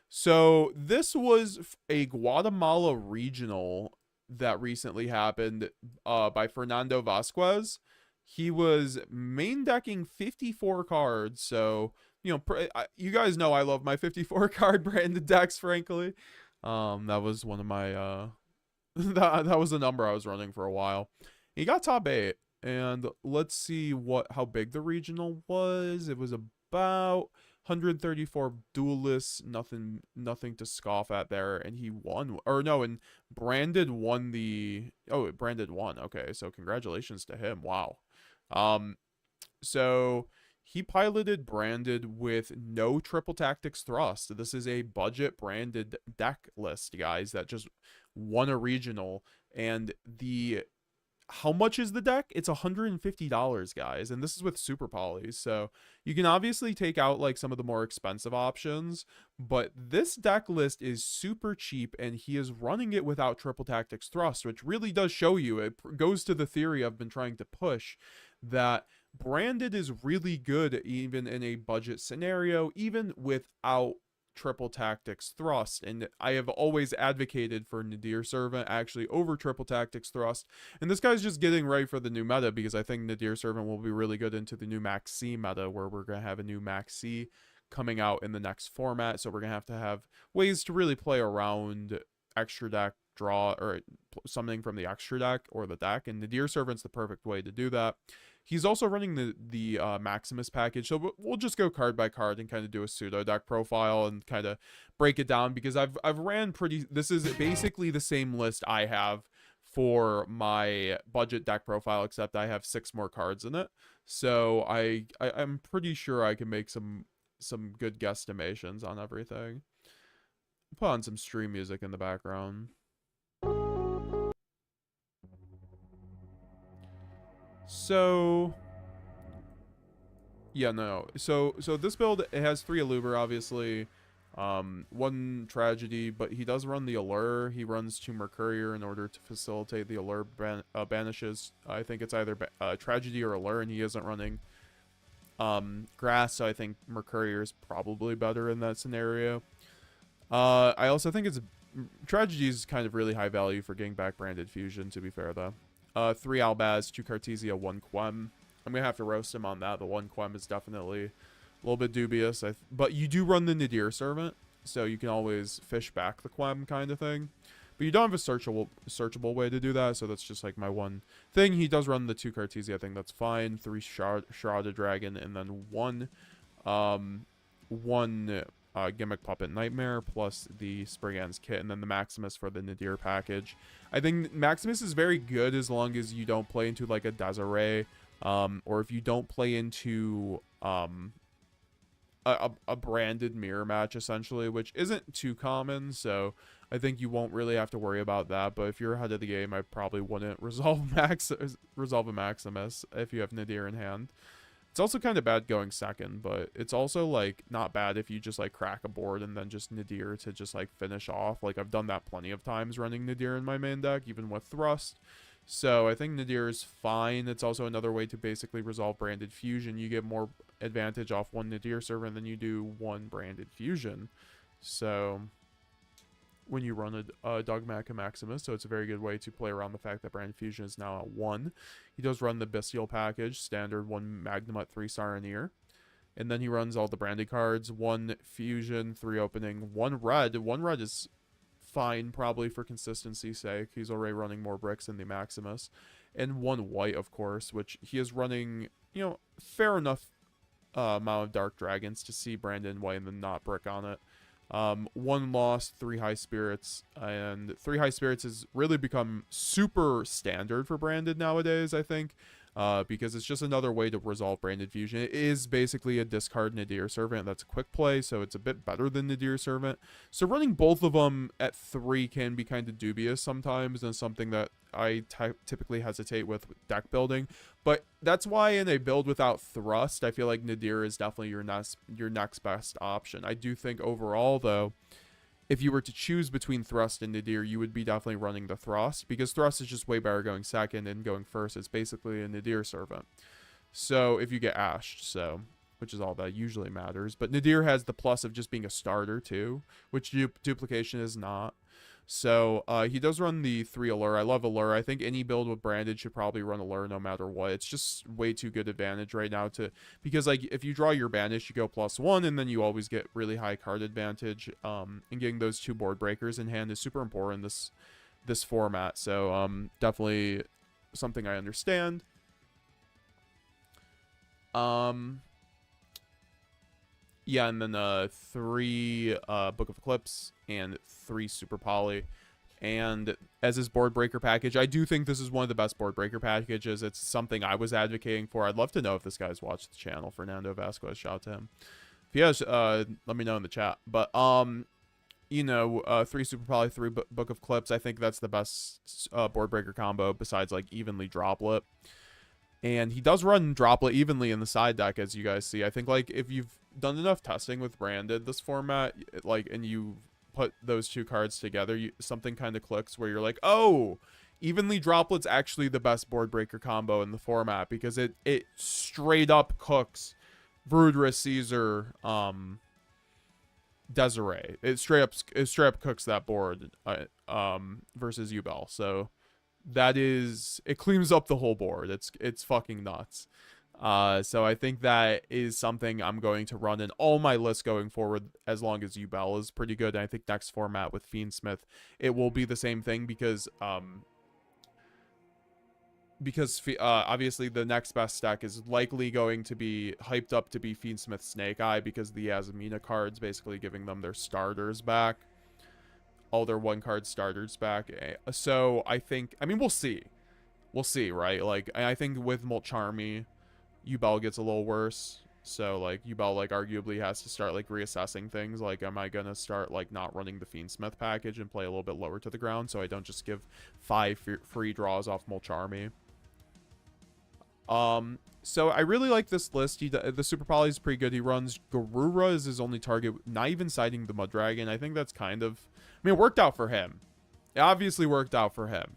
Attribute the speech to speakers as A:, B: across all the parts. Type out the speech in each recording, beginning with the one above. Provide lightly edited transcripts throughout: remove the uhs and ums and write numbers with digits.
A: So this was a Guatemala regional that recently happened by Fernando Vasquez. He was main decking 54 cards. So, you guys know I love my 54 card branded decks, frankly. That was one of my, that was the number I was running for a while. He got top 8. And let's see how big the regional was. It was about 134 duelists, nothing to scoff at there, and he won. Or no, and Branded won the. Oh, Branded won. Okay, so congratulations to him. Wow. Um, so he piloted Branded with no triple tactics thrust. This is a budget branded deck list, guys, that just won a regional, and the how much is the deck? It's $150, guys, and this is with super polys. So you can obviously take out like some of the more expensive options, but this deck list is super cheap, and he is running it without triple tactics thrust, which really does show you. It goes to the theory I've been trying to push, that branded is really good even in a budget scenario, even without triple tactics thrust. And I have always advocated for Nadir Servant actually over triple tactics thrust, and this guy's just getting ready for the new meta, because I think Nadir Servant will be really good into the new Max C meta, where we're going to have a new Max C coming out in the next format. So we're going to have ways to really play around extra deck draw, or something from the extra deck or the deck, and Nadir Servant's the perfect way to do that. He's also running the Maximus package, so we'll just go card by card and kind of do a pseudo deck profile and kind of break it down, because I've ran pretty. This is basically the same list I have for my budget deck profile, except I have 6 more cards in it. So I'm pretty sure I can make some good guesstimations on everything. Put on some stream music in the background. So yeah, no. So this build, it has 3 Allure, obviously. 1 Tragedy, but he does run the Allure. He runs 2 Mercurier in order to facilitate the Allure banishes. I think it's either Tragedy or Allure, and he isn't running Grass, so I think Mercurier is probably better in that scenario. I also think Tragedy is kind of really high value for getting back Branded Fusion, to be fair, though. 3 Albaz, 2 Cartesia, 1 Quem. I'm going to have to roast him on that. The 1 Quem is definitely a little bit dubious. But you do run the Nadir Servant, so you can always fish back the Quem kind of thing. But you don't have a searchable way to do that, so that's just like my one thing. He does run the 2 Cartesia, I think that's fine. 3 Shrouded Dragon, and then 1 Gimmick Puppet Nightmare, plus the Spriggan's Kit, and then the Maximus for the Nadir package. I think Maximus is very good as long as you don't play into like a Desiree, or if you don't play into a branded mirror match, essentially, which isn't too common, so I think you won't really have to worry about that. But if you're ahead of the game, I probably wouldn't resolve a Maximus if you have Nadir in hand. It's also kind of bad going second, but it's also like not bad if you just like crack a board and then just Nadir to just like finish off. Like I've done that plenty of times running Nadir in my main deck, even with Thrust. So I think Nadir is fine. It's also another way to basically resolve Branded Fusion. You get more advantage off 1 Nadir Servant than you do 1 Branded Fusion. So when you run a Dogmatic Maximus, so it's a very good way to play around the fact that Branded Fusion is now at 1. He does run the Bestial package, standard 1 Magnamut, 3 Saronir. And then he runs all the branded cards, 1 Fusion, 3 Opening, 1 Red. 1 Red is fine, probably for consistency's sake. He's already running more bricks than the Maximus. And 1 White, of course, which he is running, fair enough amount of Dark Dragons to see Brandon White and then not brick on it. 1 Lost, 3 High Spirits, and 3 High Spirits has really become super standard for Branded nowadays, I think, because it's just another way to resolve Branded Fusion. It is basically a discard Nadir Servant that's a quick play, so it's a bit better than Nadir Servant. So running both of them at 3 can be kind of dubious sometimes, and something that I typically hesitate with deck building. But that's why in a build without Thrust, I feel like Nadir is definitely your next best option. I do think overall, though, if you were to choose between Thrust and Nadir, you would be definitely running the Thrust, because Thrust is just way better going second, and going first is basically a Nadir Servant. So if you get ashed, so which is all that usually matters. But Nadir has the plus of just being a starter too, which duplication is not. So he does run the 3 Allure. I love Allure. I think any build with Branded should probably run Allure no matter what. It's just way too good advantage right now because like if you draw your Banish, you go +1 and then you always get really high card advantage. And getting those 2 board breakers in hand is super important in this format. So definitely something I understand. Yeah, and then 3 Book of Eclipse and 3 Super Poly. And as his board breaker package, I do think this is one of the best board breaker packages. It's something I was advocating for. I'd love to know if this guy's watched the channel. Fernando Vasquez, shout out to him. If he has, let me know in the chat. But you know, 3 Super Poly, 3 Book of Clips. I think that's the best board breaker combo besides like evenly Droplet. And he does run Droplet evenly in the side deck, as you guys see. I think like if you've done enough testing with Branded this format, like, and you put those 2 cards together, something kind of clicks where you're like, oh, evenly Droplet's actually the best board breaker combo in the format because it straight up cooks Vrudra, Caesar, Desiree. It straight up cooks that board versus Yubel. So that is, it cleans up the whole board. It's fucking nuts. So I think that is something I'm going to run in all my lists going forward as long as Yubel is pretty good. And I think next format with Fiendsmith, it will be the same thing because obviously the next best deck is likely going to be hyped up to be Fiendsmith Snake Eye because the Azamina cards basically giving them their starters back. All their 1-card starters back. So I think, I mean, we'll see. We'll see, right? Like, I think with Molcharmi, Yubel gets a little worse. So, like, Yubel, like, arguably has to start, like, reassessing things. Like, am I gonna start, like, not running the Fiendsmith package and play a little bit lower to the ground so I don't just give 5 free draws off Molcharmi? So I really like this list. The Super Poly is pretty good. He runs Garura as his only target, not even citing the Mud Dragon. I think that's kind of, I mean, it worked out for him. It obviously worked out for him.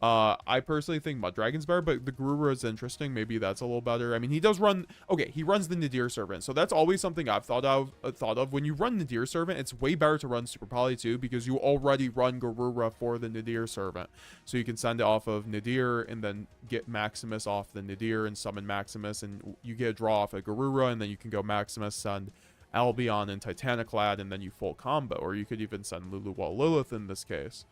A: I personally think Mud Dragon's better, but the Garura is interesting. Maybe that's a little better. I mean, he does run, okay, he runs the Nadir Servant. So that's always something I've thought of. When you run Nadir Servant, it's way better to run Super Poly too, because you already run Garura for the Nadir Servant. So you can send it off of Nadir and then get Maximus off the Nadir and summon Maximus, and you get a draw off of Garura, and then you can go Maximus, send Albion and Titaniclad, and then you full combo. Or you could even send Luluwal Lilith in this case.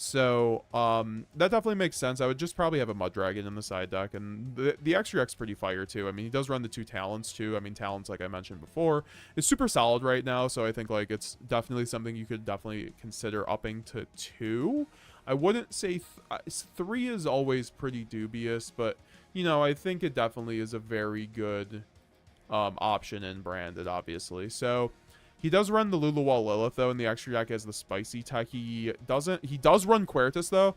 A: So, that definitely makes sense. I would just probably have a Mud Dragon in the side deck, and the extra deck's pretty fire, too. I mean, he does run the 2 Talents, too. I mean, Talents, like I mentioned before, is super solid right now, so I think, like, it's definitely something you could definitely consider upping to 2. I wouldn't say 3 is always pretty dubious, but, you know, I think it definitely is a very good option in Branded, obviously. So he does run the Luluwal Lilith, though, and the extra deck has the spicy tech. He does run Quertus, though,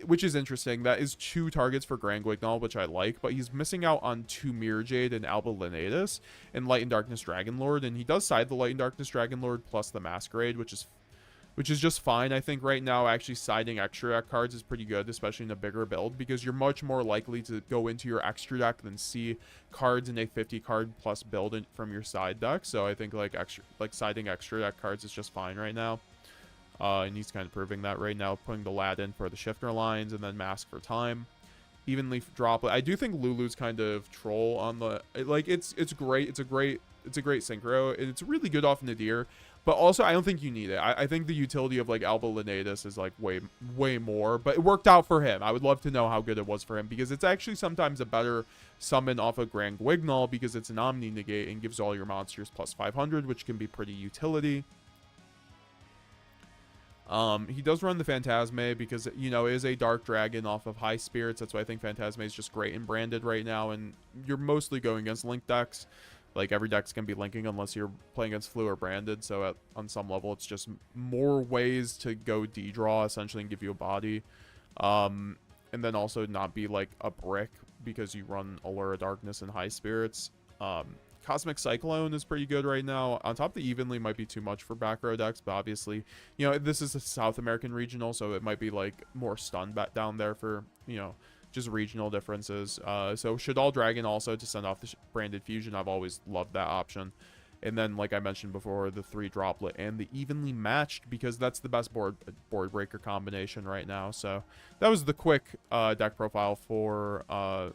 A: which is interesting. That is 2 targets for Grand Guignol, which I like, but he's missing out on 2 Mirror Jade and Alba Lenatus and Light and Darkness Dragonlord, and he does side the Light and Darkness Dragonlord plus the Masquerade, which is just fine. I think right now actually siding extra deck cards is pretty good, especially in a bigger build, because you're much more likely to go into your extra deck than see cards in a 50 card plus build from your side deck. So I think like siding extra deck cards is just fine right now. And he's kind of proving that right now, putting the Lad in for the shifter lines and then Mask for time. Evenly Droplet. I do think Lulu's kind of troll on the, like, it's great. It's a great synchro, and it's really good off Nadir. But also, I don't think you need it. I think the utility of, like, Alba Lenatus is, like, way more. But it worked out for him. I would love to know how good it was for him, because it's actually sometimes a better summon off of Grand Guignol, because it's an Omni-Negate and gives all your monsters plus 500, which can be pretty utility. He does run the Phantasme because, you know, it is a Dark Dragon off of High Spirits. That's why I think Phantasme is just great in Branded right now. And you're mostly going against Link decks. Like, every deck's going to be linking unless you're playing against Flu or Branded. So, on some level, it's just more ways to go D-draw, essentially, and give you a body. And then also not be, like, a brick because you run Allure of Darkness and High Spirits. Cosmic Cyclone is pretty good right now. On top of the Evenly might be too much for back row decks, but obviously, you know, this is a South American regional, so it might be, like, more stun down there for, you know, just regional differences. So Shoutout Dragon also to send off the branded fusion. I've always loved that option. And then, like I mentioned before, the 3 droplet and the evenly matched, because that's the best board breaker combination right now. So that was the quick deck profile for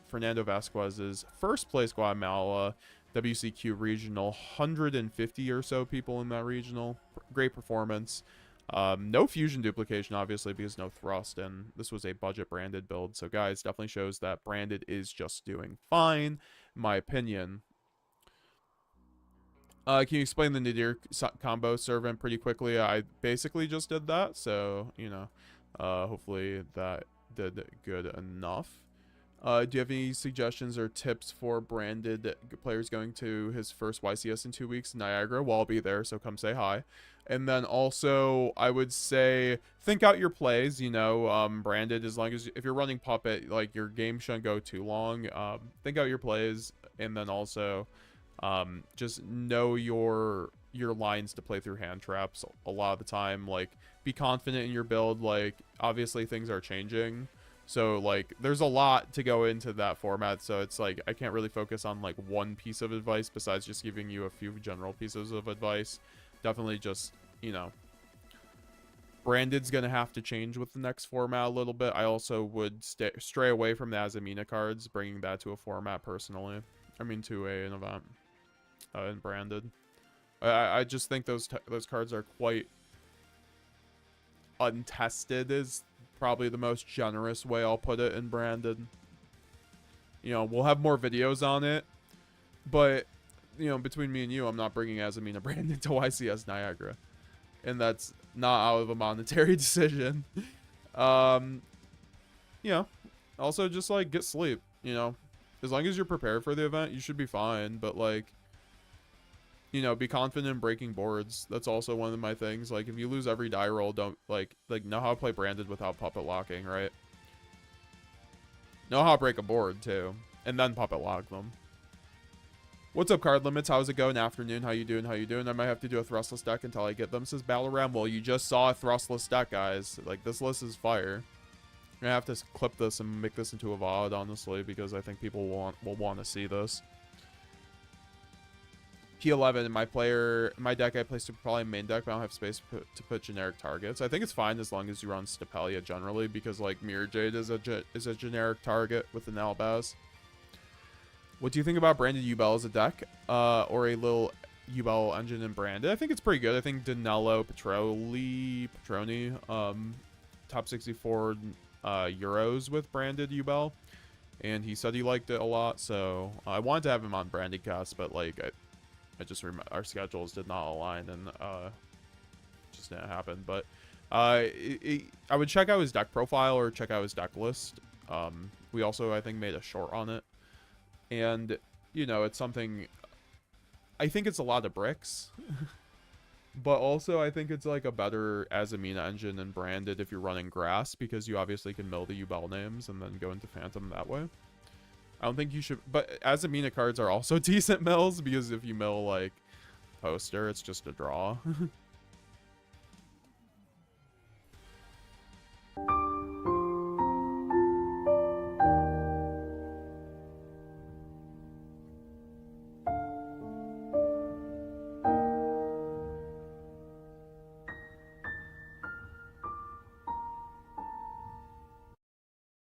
A: Fernando Vasquez's first place Guatemala WCQ regional. 150 or so people in that regional. Great performance. No fusion duplication, obviously, because no thrust, and this was a budget branded build. So guys, definitely shows that branded is just doing fine, in my opinion. Can you explain the Nadir combo servant pretty quickly? I basically just did that, so, you know, hopefully that did good enough. Do you have any suggestions or tips for branded players going to his first YCS in 2 weeks in Niagara? Well, I'll be there, so come say hi. And then also, I would say, think out your plays, you know, branded, as long as, if you're running Puppet, like, your game shouldn't go too long. Think out your plays, and then also, just know your lines to play through hand traps a lot of the time. Like, be confident in your build. Like, obviously things are changing, so like there's a lot to go into that format, so it's like I can't really focus on like one piece of advice besides just giving you a few general pieces of advice. Definitely just, you know, branded's gonna have to change with the next format a little bit. I also would stray away from the Azamina cards, bringing that to a format personally. I mean, to an event in branded. I just think those cards are quite untested, is probably the most generous way I'll put it in branded. You know, we'll have more videos on it, but, you know, between me and you, I'm not bringing Azamina branded to YCS Niagara, and that's not out of a monetary decision. You know, also just like get sleep, you know. As long as you're prepared for the event, you should be fine. But, like, you know, be confident in breaking boards. That's also one of my things. Like, if you lose every die roll, don't, like know how to play branded without puppet locking, right? Know how to break a board, too. And then puppet lock them. What's up, Card Limits? How's it going? Afternoon. How you doing? How you doing? I might have to do a thrustless deck until I get them, says Battle Ram. Well, you just saw a thrustless deck, guys. Like, this list is fire. I'm gonna have to clip this and make this into a VOD, honestly, because I think people will want to see this. P11 in my deck I placed probably main deck, but I don't have space to put generic targets. I think it's fine as long as you run Stapelia generally, because like Mirror Jade is a generic target with an Albaz. What do you think about branded Yubel as a deck, or a little Yubel engine in branded? I think it's pretty good. I think Danilo Petroni, top 64 euros with branded Yubel, and he said he liked it a lot, so I wanted to have him on branded cast, but like I just remember our schedules did not align, and just didn't happen. But I would check out his deck profile or check out his deck list. We also, I think, made a short on it, and you know, it's something, I think it's a lot of bricks. But also, I think it's like a better Azamina engine than branded if you're running grass, because you obviously can mill the Yubel names and then go into Phantom that way. I don't think you should, but Azamina cards are also decent mills, because if you mill like Poster, it's just a draw.